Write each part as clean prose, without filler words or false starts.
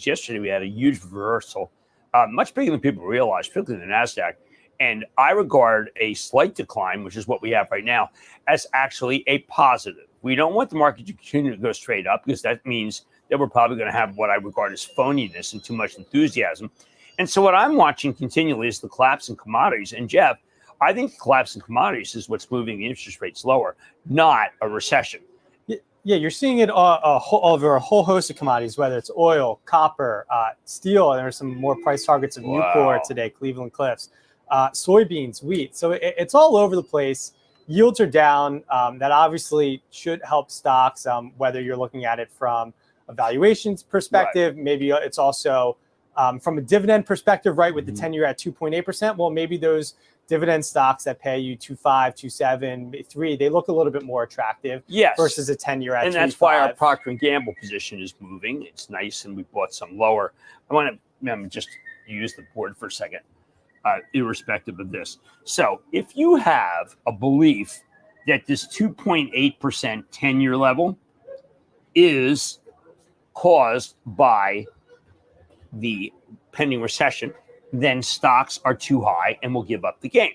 Yesterday, we had a huge reversal, much bigger than people realize, particularly the NASDAQ. And I regard a slight decline, which is what we have right now, as actually a positive. We don't want the market to continue to go straight up because that means that we're probably going to have what I regard as phoniness and too much enthusiasm. And so what I'm watching continually is the collapse in commodities. And Jeff, I think the collapse in commodities is what's moving the interest rates lower, not a recession. Yeah, you're seeing it over a whole host of commodities, whether it's oil, copper, steel. And there's some more price targets of Nucor today, Cleveland Cliffs, soybeans, wheat. So it's all over the place. Yields are down. That obviously should help stocks, whether you're looking at it from a valuations perspective. Right. Maybe it's also from a dividend perspective, right, with the 10-year at 2.8%. Well, maybe those dividend stocks that pay you 2.5, 2.7, 3, they look a little bit more attractive versus a 10-year at 3.5. And that's why our Procter & Gamble position is moving. It's nice, and we bought some lower. I want to just use the board for a second, irrespective of this. So if you have a belief that this 2.8% 10-year level is caused by the pending recession, then stocks are too high and will give up the game.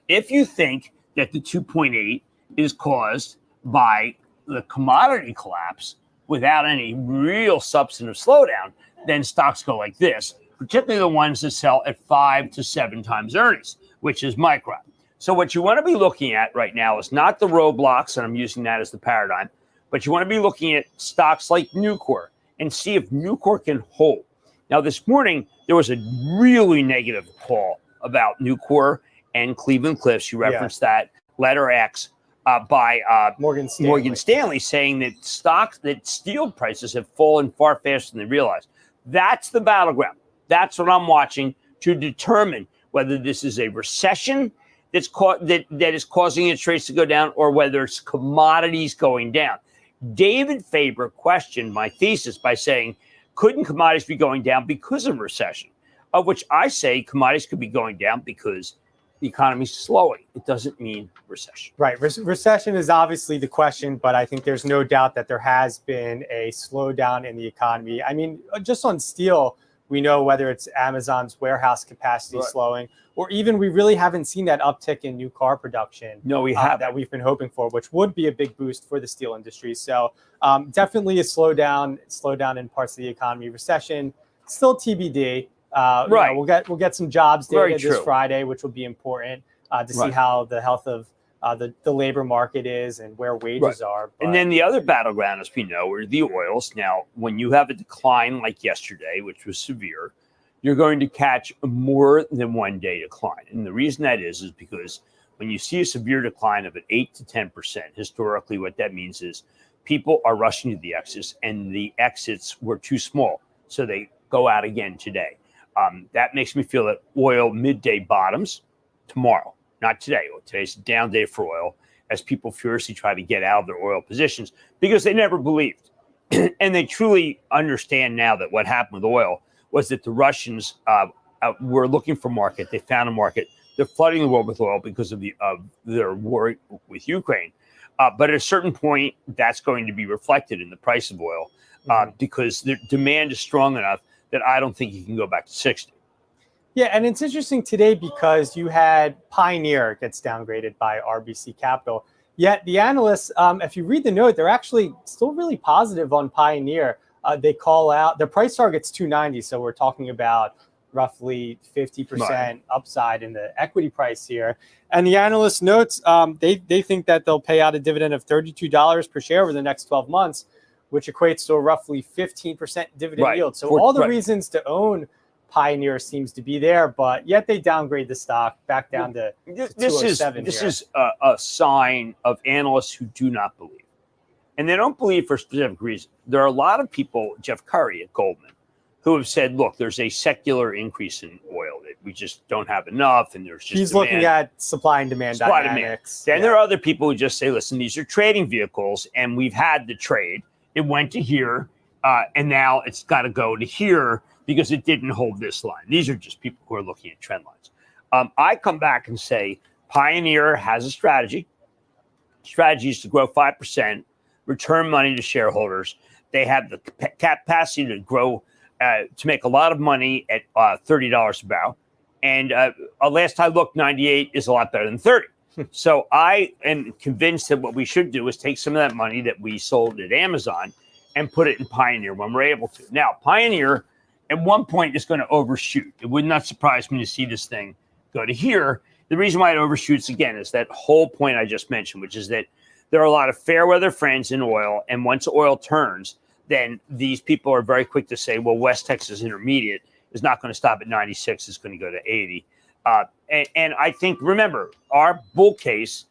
If you think that the 2.8 is caused by the commodity collapse without any real substantive slowdown, then stocks go like this, particularly the ones that sell at 5 to 7 times earnings, which is Micron. So what you want to be looking at right now is not the roadblocks, and I'm using that as the paradigm, but you want to be looking at stocks like Nucor and see if Nucor can hold. Now, this morning, there was a really negative call about Nucor and Cleveland Cliffs. You referenced that, letter X, by Morgan Stanley, saying that steel prices have fallen far faster than they realized. That's the battleground. That's what I'm watching to determine whether this is a recession that is causing interest rates to go down or whether it's commodities going down. David Faber questioned my thesis by saying, couldn't commodities be going down because of recession? Of which I say commodities could be going down because the economy is slowing. It doesn't mean recession. Right. Recession is obviously the question, but I think there's no doubt that there has been a slowdown in the economy. I mean, just on steel, we know whether it's Amazon's warehouse capacity slowing, or even we really haven't seen that uptick in new car production. No, we have that we've been hoping for, which would be a big boost for the steel industry. So definitely a slowdown in parts of the economy. Recession still TBD. Right. You know, we'll get some jobs data this Friday, which will be important to see how the health of the labor market is and where wages are. But, and then the other battleground, as we know, are the oils. Now, when you have a decline like yesterday, which was severe, you're going to catch more than one day decline. And the reason that is because when you see a severe decline of an 8 to 10%, historically what that means is people are rushing to the exits, and the exits were too small. So they go out again today. That makes me feel that oil midday bottoms tomorrow, not today. Today's a down day for oil as people furiously try to get out of their oil positions because they never believed. And they truly understand now that what happened with oil was that the Russians were looking for market. They found a market. They're flooding the world with oil because of their war with Ukraine. But at a certain point, that's going to be reflected in the price of oil because the demand is strong enough that I don't think you can go back to 60. Yeah, and it's interesting today because you had Pioneer gets downgraded by RBC Capital. Yet the analysts, if you read the note, they're actually still really positive on Pioneer. They call out their price target's 290, so we're talking about roughly 50% upside in the equity price here. And the analyst notes they think that they'll pay out a dividend of $32 per share over the next 12 months, which equates to a roughly 15% dividend yield. So all the reasons to own Pioneer seems to be there, but yet they downgrade the stock back down to 207. This is a sign of analysts who do not believe. And they don't believe for a specific reason. There are a lot of people, Jeff Curry at Goldman, who have said, look, there's a secular increase in oil that we just don't have enough, and there's just He's looking at supply and demand dynamics. Then there are other people who just say, listen, these are trading vehicles, and we've had the trade. It went to here, and now it's got to go to here because it didn't hold this line. These are just people who are looking at trend lines. I come back and say Pioneer has a strategy. Strategy is to grow 5%, return money to shareholders. They have the capacity to grow to make a lot of money at $30 a barrel. And last I looked, 98 is a lot better than 30. So I am convinced that what we should do is take some of that money that we sold at Amazon and put it in Pioneer when we're able to. Now, Pioneer at one point is going to overshoot. It would not surprise me to see this thing go to here. The reason why it overshoots, again, is that whole point I just mentioned, which is that there are a lot of fair weather friends in oil. And once oil turns, then these people are very quick to say, well, West Texas Intermediate is not going to stop at 96. It's going to go to 80. And I think, remember, our bull case,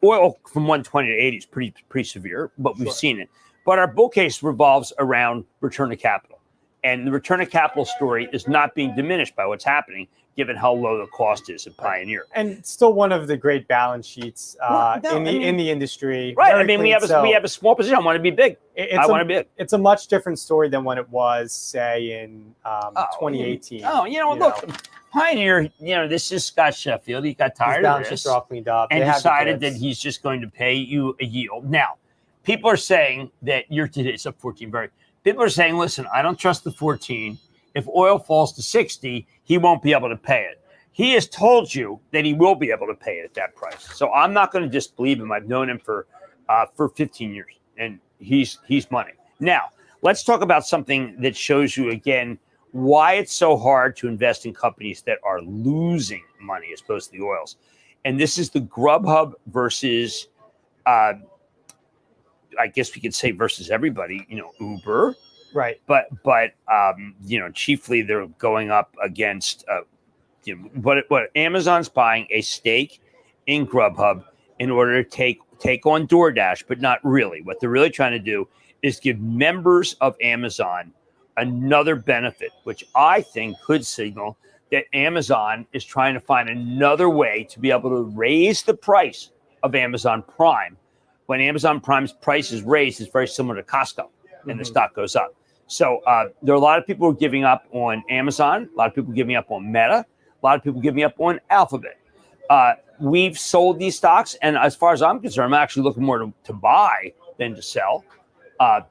oil from 120 to 80 is pretty severe, but we've seen it. But our bull case revolves around return of capital. And the return of capital story is not being diminished by what's happening, given how low the cost is at Pioneer. And still one of the great balance sheets in the industry. Right. I mean, we have a small position. I want to be big. I want to be big. It's a much different story than what it was, say, in 2018. Look, Pioneer, this is Scott Sheffield. He got tired of this. Balance sheets are all cleaned up. And decided that he's just going to pay you a yield. Now, people are saying that it's up 14. People are saying, listen, I don't trust the 14. If oil falls to 60, he won't be able to pay it. He has told you that he will be able to pay it at that price. So I'm not going to disbelieve him. I've known him for 15 years, and he's money. Now, let's talk about something that shows you, again, why it's so hard to invest in companies that are losing money as opposed to the oils. And this is the Grubhub versus, I guess we could say versus everybody, Uber. Right. But chiefly they're going up against what Amazon's buying a stake in Grubhub in order to take on DoorDash, but not really. What they're really trying to do is give members of Amazon another benefit, which I think could signal that Amazon is trying to find another way to be able to raise the price of Amazon Prime. When Amazon Prime's price is raised, it's very similar to Costco, and the stock goes up. So there are a lot of people giving up on Amazon, a lot of people giving up on Meta, a lot of people giving up on Alphabet. We've sold these stocks, and as far as I'm concerned, I'm actually looking more to buy than to sell.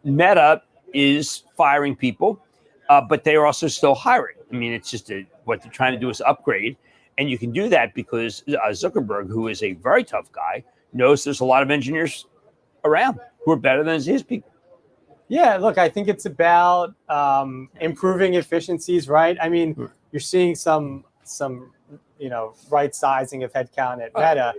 Meta is firing people, but they are also still hiring. I mean, it's just what they're trying to do is upgrade, and you can do that because Zuckerberg, who is a very tough guy, knows there's a lot of engineers around who are better than his people. Yeah, look, I think it's about improving efficiencies, right? I mean, you're seeing some right sizing of headcount at Meta.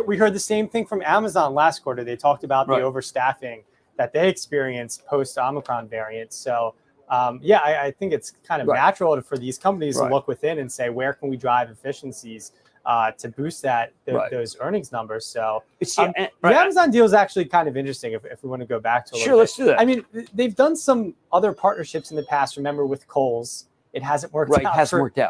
We heard the same thing from Amazon last quarter. They talked about the overstaffing that they experienced post Omicron variant. So, I think it's kind of natural for these companies to look within and say, where can we drive efficiencies to boost those earnings numbers. So the Amazon deal is actually kind of interesting if we want to go back to a little bit. Let's do that. I mean, they've done some other partnerships in the past. Remember with Kohl's, it hasn't worked out.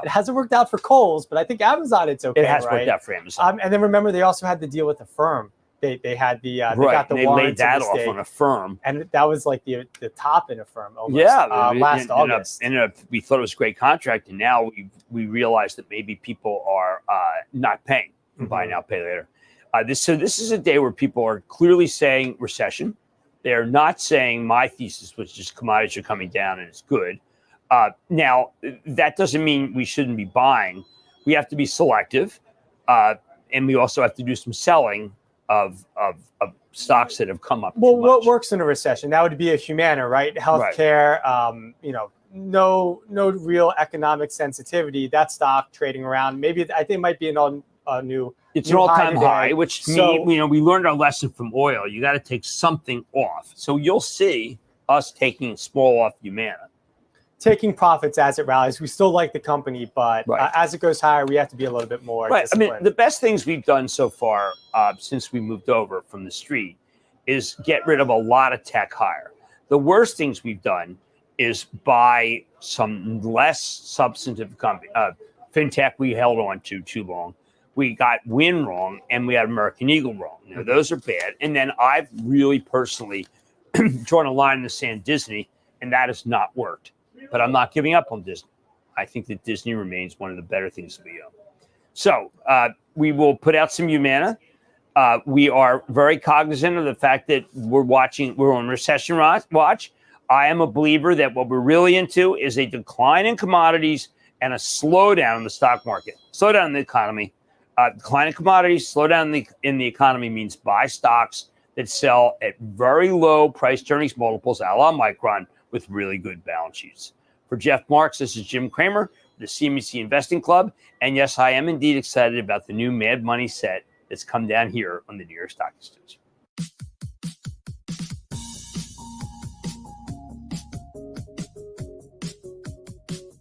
It hasn't worked out for Kohl's, but I think Amazon, it's okay. It has worked out for Amazon. And then remember, they also had the deal with the firm. They had the they got the they laid that off on a firm, and that was like the top in a firm almost. Last August. And we thought it was a great contract, and now we realized that maybe people are not paying for buy now, pay later. This is a day where people are clearly saying recession. They're not saying my thesis, which is commodities are coming down and it's good. Now that doesn't mean we shouldn't be buying. We have to be selective, and we also have to do some selling of stocks that have come up. Well, what works in a recession? That would be a Humana, right? Healthcare, no real economic sensitivity. That stock trading around. Maybe I think it might be an all-time high, which we learned our lesson from oil. You got to take something off. So you'll see us taking small off Humana. Taking profits as it rallies. We still like the company, but as it goes higher, we have to be a little bit more disciplined. I mean, the best things we've done so far since we moved over from the street is get rid of a lot of tech higher. The worst things we've done is buy some less substantive company. FinTech we held on to too long. We got Win wrong, and we had American Eagle wrong. Those are bad. And then I've really personally drawn a line in the sand Disney, and that has not worked. But I'm not giving up on Disney. I think that Disney remains one of the better things we own. So we will put out some Humana. We are very cognizant of the fact that we're on recession watch. I am a believer that what we're really into is a decline in commodities and a slowdown in the stock market, slowdown in the economy. Decline in commodities, slowdown in the economy means buy stocks that sell at very low price to earnings multiples, a la Micron, with really good balance sheets. For Jeff Marks, this is Jim Cramer, the cnbc Investing Club. And yes, I am indeed excited about the new Mad Money set that's come down here on the New York Stock Exchange.